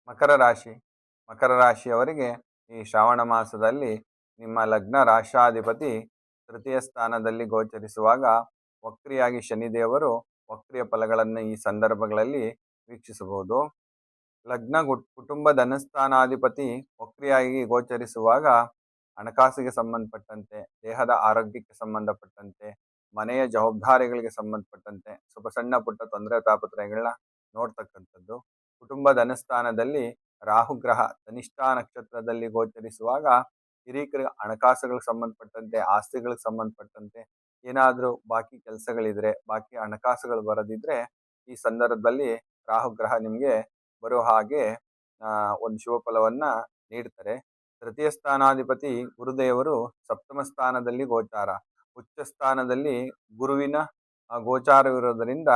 ಮಕರ ರಾಶಿ. ಮಕರ ರಾಶಿಯವರಿಗೆ ಈ ಶ್ರಾವಣ ಮಾಸದಲ್ಲಿ ನಿಮ್ಮ ಲಗ್ನ ರಾಶಾಧಿಪತಿ ತೃತೀಯ ಸ್ಥಾನದಲ್ಲಿ ಗೋಚರಿಸುವಾಗ ವಕ್ರಿಯಾಗಿ ಶನಿದೇವರು ವಕ್ರಿಯ ಫಲಗಳನ್ನು ಈ ಸಂದರ್ಭಗಳಲ್ಲಿ ವೀಕ್ಷಿಸಬಹುದು. ಲಗ್ನ ಕುಟುಂಬ ಧನಸ್ಥಾನಾಧಿಪತಿ ವಕ್ರಿಯಾಗಿ ಗೋಚರಿಸುವಾಗ ಹಣಕಾಸಿಗೆ ಸಂಬಂಧಪಟ್ಟಂತೆ, ದೇಹದ ಆರೋಗ್ಯಕ್ಕೆ ಸಂಬಂಧಪಟ್ಟಂತೆ, ಮನೆಯ ಜವಾಬ್ದಾರಿಗಳಿಗೆ ಸಂಬಂಧಪಟ್ಟಂತೆ ಸ್ವಲ್ಪ ಸಣ್ಣ ಪುಟ್ಟ ತೊಂದರೆ ತಾಪತ್ರಯಗಳನ್ನ ನೋಡ್ತಕ್ಕಂಥದ್ದು. ಕುಟುಂಬ ಧನಸ್ಥಾನದಲ್ಲಿ ರಾಹುಗ್ರಹ ಧನಿಷ್ಠಾ ನಕ್ಷತ್ರದಲ್ಲಿ ಗೋಚರಿಸುವಾಗ ಹಿರೀಕರಿಗೆ ಹಣಕಾಸುಗಳಿಗೆ ಸಂಬಂಧಪಟ್ಟಂತೆ, ಆಸ್ತಿಗಳಿಗೆ ಸಂಬಂಧಪಟ್ಟಂತೆ ಏನಾದರೂ ಬಾಕಿ ಕೆಲಸಗಳಿದ್ರೆ, ಬಾಕಿ ಹಣಕಾಸುಗಳು ಬರದಿದ್ರೆ ಈ ಸಂದರ್ಭದಲ್ಲಿ ರಾಹುಗ್ರಹ ನಿಮಗೆ ಬರೋ ಹಾಗೆ ಒಂದು ಶುಭ ಫಲವನ್ನ ನೀಡ್ತಾರೆ. ತೃತೀಯ ಸ್ಥಾನಾಧಿಪತಿ ಗುರುದೇವರು ಸಪ್ತಮ ಸ್ಥಾನದಲ್ಲಿ ಗೋಚಾರ, ಉಚ್ಚ ಸ್ಥಾನದಲ್ಲಿ ಗುರುವಿನ ಗೋಚಾರವಿರೋದರಿಂದ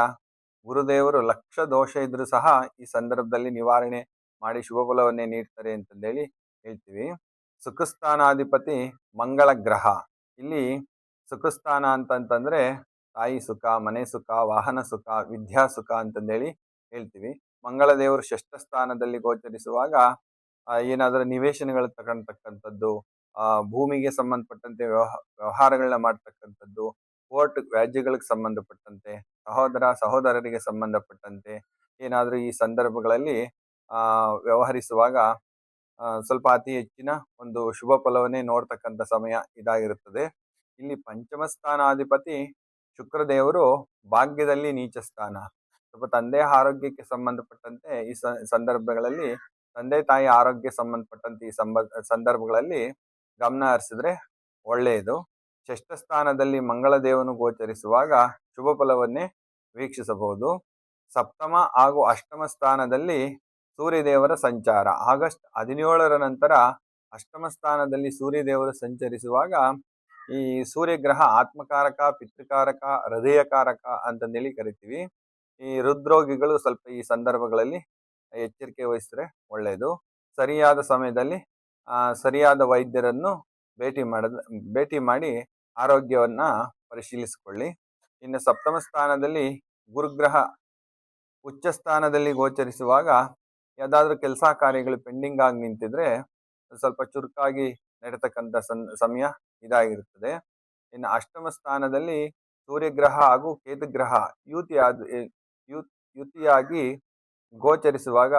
ಗುರುದೇವರು ಲಕ್ಷ ದೋಷ ಇದ್ರೂ ಸಹ ಈ ಸಂದರ್ಭದಲ್ಲಿ ನಿವಾರಣೆ ಮಾಡಿ ಶುಭ ಫಲವನ್ನೇ ನೀಡ್ತಾರೆ ಅಂತಂದೇಳಿ ಹೇಳ್ತೀವಿ. ಸುಖಸ್ಥಾನಾಧಿಪತಿ ಮಂಗಳ ಗ್ರಹ. ಇಲ್ಲಿ ಸುಖಸ್ಥಾನ ಅಂತಂತಂದ್ರೆ ತಾಯಿ ಸುಖ, ಮನೆ ಸುಖ, ವಾಹನ ಸುಖ, ವಿದ್ಯಾ ಸುಖ ಅಂತಂದೇಳಿ ಹೇಳ್ತೀವಿ. ಮಂಗಳ ದೇವರು ಷಷ್ಠ ಸ್ಥಾನದಲ್ಲಿ ಗೋಚರಿಸುವಾಗ ಏನಾದರೂ ನಿವೇಶನಗಳು ತಗೊಳ್ತಕ್ಕಂಥದ್ದು, ಭೂಮಿಗೆ ಸಂಬಂಧಪಟ್ಟಂತೆ ವ್ಯವಹಾರಗಳನ್ನ ಮಾಡ್ತಕ್ಕಂಥದ್ದು, ಕೋರ್ಟ್ ವ್ಯಾಜ್ಯಗಳಿಗೆ ಸಂಬಂಧಪಟ್ಟಂತೆ, ಸಹೋದರರಿಗೆ ಸಂಬಂಧಪಟ್ಟಂತೆ ಏನಾದರೂ ಈ ಸಂದರ್ಭಗಳಲ್ಲಿ ವ್ಯವಹರಿಸುವಾಗ ಸ್ವಲ್ಪ ಅತಿ ಹೆಚ್ಚಿನ ಒಂದು ಶುಭ ಫಲವನ್ನೇ ನೋಡ್ತಕ್ಕಂಥ ಸಮಯ ಇದಾಗಿರುತ್ತದೆ. ಇಲ್ಲಿ ಪಂಚಮ ಸ್ಥಾನಾಧಿಪತಿ ಶುಕ್ರದೇವರು ಭಾಗ್ಯದಲ್ಲಿ ನೀಚ ಸ್ಥಾನ. ಸ್ವಲ್ಪ ತಂದೆ ಆರೋಗ್ಯಕ್ಕೆ ಸಂಬಂಧಪಟ್ಟಂತೆ ಈ ಸಂದರ್ಭಗಳಲ್ಲಿ, ತಂದೆ ತಾಯಿ ಆರೋಗ್ಯ ಸಂಬಂಧಪಟ್ಟಂತೆ ಈ ಸಂದರ್ಭಗಳಲ್ಲಿ ಗಮನ ಹರಿಸಿದ್ರೆ ಒಳ್ಳೆಯದು. ಷಷ್ಠ ಸ್ಥಾನದಲ್ಲಿ ಮಂಗಳ ದೇವನು ಗೋಚರಿಸುವಾಗ ಶುಭ ಫಲವನ್ನೇ ವೀಕ್ಷಿಸಬಹುದು. ಸಪ್ತಮ ಹಾಗೂ ಅಷ್ಟಮ ಸ್ಥಾನದಲ್ಲಿ ಸೂರ್ಯದೇವರ ಸಂಚಾರ. ಆಗಸ್ಟ್ 17ರ ನಂತರ ಅಷ್ಟಮ ಸ್ಥಾನದಲ್ಲಿ ಸೂರ್ಯದೇವರು ಸಂಚರಿಸುವಾಗ ಈ ಸೂರ್ಯಗ್ರಹ ಆತ್ಮಕಾರಕ, ಪಿತೃಕಾರಕ, ಹೃದಯಕಾರಕ ಅಂತಂದೇಳಿ ಕರಿತೀವಿ. ಈ ಹೃದ್ರೋಗಿಗಳು ಸ್ವಲ್ಪ ಈ ಸಂದರ್ಭಗಳಲ್ಲಿ ಎಚ್ಚರಿಕೆ ವಹಿಸಿದ್ರೆ ಒಳ್ಳೆಯದು. ಸರಿಯಾದ ಸಮಯದಲ್ಲಿ ಸರಿಯಾದ ವೈದ್ಯರನ್ನು ಭೇಟಿ ಮಾಡಿ ಆರೋಗ್ಯವನ್ನ ಪರಿಶೀಲಿಸಿಕೊಳ್ಳಿ. ಇನ್ನು ಸಪ್ತಮ ಸ್ಥಾನದಲ್ಲಿ ಗುರುಗ್ರಹ ಉಚ್ಚ ಸ್ಥಾನದಲ್ಲಿ ಗೋಚರಿಸುವಾಗ ಯಾವುದಾದ್ರೂ ಕೆಲಸ ಕಾರ್ಯಗಳು ಪೆಂಡಿಂಗ್ ಆಗಿ ನಿಂತಿದ್ರೆ ಸ್ವಲ್ಪ ಚುರುಕಾಗಿ ನಡೀತಕ್ಕಂಥ ಸಮಯ ಇದಾಗಿರುತ್ತದೆ. ಇನ್ನು ಅಷ್ಟಮ ಸ್ಥಾನದಲ್ಲಿ ಸೂರ್ಯಗ್ರಹ ಹಾಗೂ ಕೇತುಗ್ರಹ ಯುತಿಯಾಗಿ ಗೋಚರಿಸುವಾಗ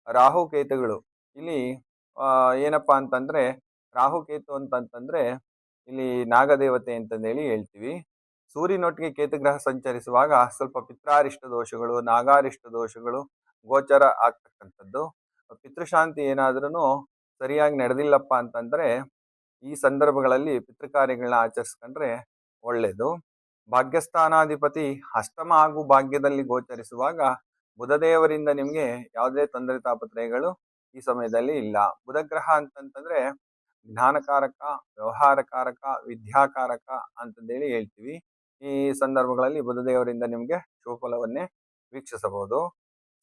ರಾಹುಕೇತುಗಳು ಇಲ್ಲಿ ಏನಪ್ಪಾ ಅಂತಂದ್ರೆ, ರಾಹುಕೇತು ಅಂತಂತಂದ್ರೆ ಇಲ್ಲಿ ನಾಗದೇವತೆ ಅಂತಂದೇಳಿ ಹೇಳ್ತೀವಿ. ಸೂರ್ಯನೊಟ್ಟಿಗೆ ಕೇತುಗ್ರಹ ಸಂಚರಿಸುವಾಗ ಸ್ವಲ್ಪ ಪಿತ್ರಾರಿಷ್ಟ ದೋಷಗಳು, ನಾಗಾರಿಷ್ಟ ದೋಷಗಳು ಗೋಚರ ಆಗ್ತಕ್ಕಂಥದ್ದು. ಪಿತೃಶಾಂತಿ ಏನಾದ್ರೂ ಸರಿಯಾಗಿ ನಡೆದಿಲ್ಲಪ್ಪ ಅಂತಂದ್ರೆ ಈ ಸಂದರ್ಭಗಳಲ್ಲಿ ಪಿತೃಕಾರ್ಯಗಳನ್ನ ಆಚರಿಸ್ಕೊಂಡ್ರೆ ಒಳ್ಳೇದು. ಭಾಗ್ಯಸ್ಥಾನಾಧಿಪತಿ ಅಷ್ಟಮ ಹಾಗೂ ಭಾಗ್ಯದಲ್ಲಿ ಗೋಚರಿಸುವಾಗ ಬುಧದೇವರಿಂದ ನಿಮಗೆ ಯಾವುದೇ ತೊಂದರೆ ತಾಪತ್ರಯಗಳು ಈ ಸಮಯದಲ್ಲಿ ಇಲ್ಲ. ಬುಧಗ್ರಹ ಅಂತಂತಂದ್ರೆ ಜ್ಞಾನಕಾರಕ, ವ್ಯವಹಾರಕಾರಕ, ವಿದ್ಯಾಕಾರಕ ಅಂತಂದೇಳಿ ಹೇಳ್ತೀವಿ. ಈ ಸಂದರ್ಭಗಳಲ್ಲಿ ಬುಧದೇವರಿಂದ ನಿಮಗೆ ಶುಭ ಫಲವನ್ನೇ ವೀಕ್ಷಿಸಬಹುದು.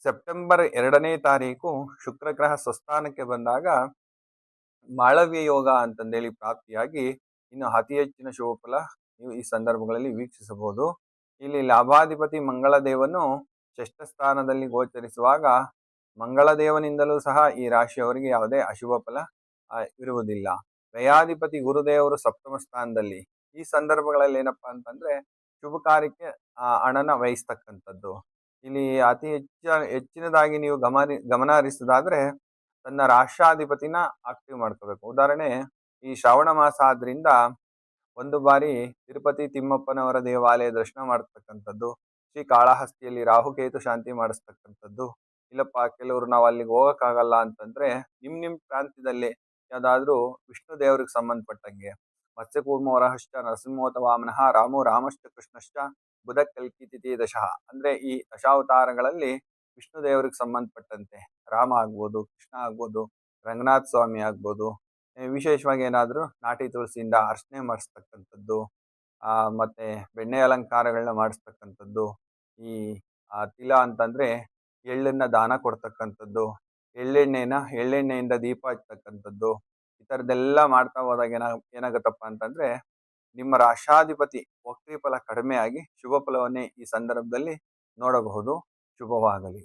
ಸೆಪ್ಟೆಂಬರ್ 2ನೇ ತಾರೀಕು ಶುಕ್ರಗ್ರಹ ಸ್ವಸ್ಥಾನಕ್ಕೆ ಬಂದಾಗ ಮಾಳವ್ಯ ಯೋಗ ಅಂತಂದೇಳಿ ಪ್ರಾಪ್ತಿಯಾಗಿ ಇನ್ನು ಅತಿ ಹೆಚ್ಚಿನ ಶುಭ ಫಲ ನೀವು ಈ ಸಂದರ್ಭಗಳಲ್ಲಿ ವೀಕ್ಷಿಸಬಹುದು. ಇಲ್ಲಿ ಲಾಭಾಧಿಪತಿ ಮಂಗಳ ದೇವನು ಷಷ್ಠ ಸ್ಥಾನದಲ್ಲಿ ಗೋಚರಿಸುವಾಗ ಮಂಗಳ ದೇವನಿಂದಲೂ ಸಹ ಈ ರಾಶಿಯವರಿಗೆ ಯಾವುದೇ ಅಶುಭ ಫಲ ಇರುವುದಿಲ್ಲ. ವ್ಯಯಾಧಿಪತಿ ಗುರುದೇವರು ಸಪ್ತಮ ಸ್ಥಾನದಲ್ಲಿ. ಈ ಸಂದರ್ಭಗಳಲ್ಲಿ ಏನಪ್ಪಾ ಅಂತಂದ್ರೆ ಶುಭ ಕಾರ್ಯಕ್ಕೆ ಹಣನ ವಹಿಸ್ತಕ್ಕಂಥದ್ದು. ಇಲ್ಲಿ ಅತಿ ಹೆಚ್ಚಿನದಾಗಿ ನೀವು ಗಮನ ಹರಿಸೋದಾದ್ರೆ ತನ್ನ ರಾಷ್ಟ್ರಾಧಿಪತಿನ ಆಕ್ಟಿವ್ ಮಾಡ್ಕೋಬೇಕು. ಉದಾಹರಣೆ, ಈ ಶ್ರಾವಣ ಮಾಸ ಆದ್ರಿಂದ ಒಂದು ಬಾರಿ ತಿರುಪತಿ ತಿಮ್ಮಪ್ಪನವರ ದೇವಾಲಯ ದರ್ಶನ ಮಾಡತಕ್ಕಂಥದ್ದು, ಶ್ರೀ ಕಾಳಹಸ್ತಿಯಲ್ಲಿ ರಾಹುಕೇತು ಶಾಂತಿ ಮಾಡಿಸ್ತಕ್ಕಂಥದ್ದು. ಇಲ್ಲಪ್ಪ ಕೆಲವರು ನಾವು ಅಲ್ಲಿಗೆ ಹೋಗಕ್ಕಾಗಲ್ಲ ಅಂತಂದ್ರೆ ನಿಮ್ ಪ್ರಾಂತ್ಯದಲ್ಲಿ ಯಾವ್ದಾದ್ರು ವಿಷ್ಣು ದೇವರಿಗೆ ಸಂಬಂಧಪಟ್ಟಂಗೆ ಮತ್ಸ್ಯಕೂರ್ಮ ವರಹಶ್ಚ ನರಸಿಂಹೋತ ವಾಮನಃ ರಾಮೋ ರಾಮಶ್ಚ ಕೃಷ್ಣಶ್ಚ ಬುಧ ಕಲ್ಕಿ ತಿಥಿ ದಶಃ ಅಂದ್ರೆ ಈ ದಶಾವತಾರಗಳಲ್ಲಿ ವಿಷ್ಣು ದೇವರಿಗೆ ಸಂಬಂಧಪಟ್ಟಂತೆ ರಾಮ ಆಗ್ಬೋದು, ಕೃಷ್ಣ ಆಗ್ಬೋದು, ರಂಗನಾಥ ಸ್ವಾಮಿ ಆಗ್ಬೋದು, ವಿಶೇಷವಾಗಿ ಏನಾದರೂ ನಾಟಿ ತುಳಸಿಯಿಂದ ಅರ್ಚನೆ ಮಾಡಿಸ್ತಕ್ಕಂಥದ್ದು, ಮತ್ತೆ ಬೆಣ್ಣೆ ಅಲಂಕಾರಗಳನ್ನ ಮಾಡಿಸ್ತಕ್ಕಂಥದ್ದು, ಈ ತಿಲ ಅಂತಂದ್ರೆ ಎಳ್ಳನ್ನ ದಾನ ಕೊಡ್ತಕ್ಕಂಥದ್ದು, ಎಳ್ಳೆಣ್ಣೆಯಿಂದ ದೀಪ ಹಚ್ಚತಕ್ಕಂಥದ್ದು, ಈ ಥರದ್ದೆಲ್ಲ ಮಾಡ್ತಾ ಹೋದಾಗ ಏನಾಗತ್ತಪ್ಪ ಅಂತಂದ್ರೆ ನಿಮ್ಮ ರಾಶಾಧಿಪತಿ ವಕ್ರಿ ಫಲ ಕಡಿಮೆ ಆಗಿ ಶುಭ ಫಲವನ್ನೇ ಈ ಸಂದರ್ಭದಲ್ಲಿ ನೋಡಬಹುದು. ಶುಭವಾಗಲಿ.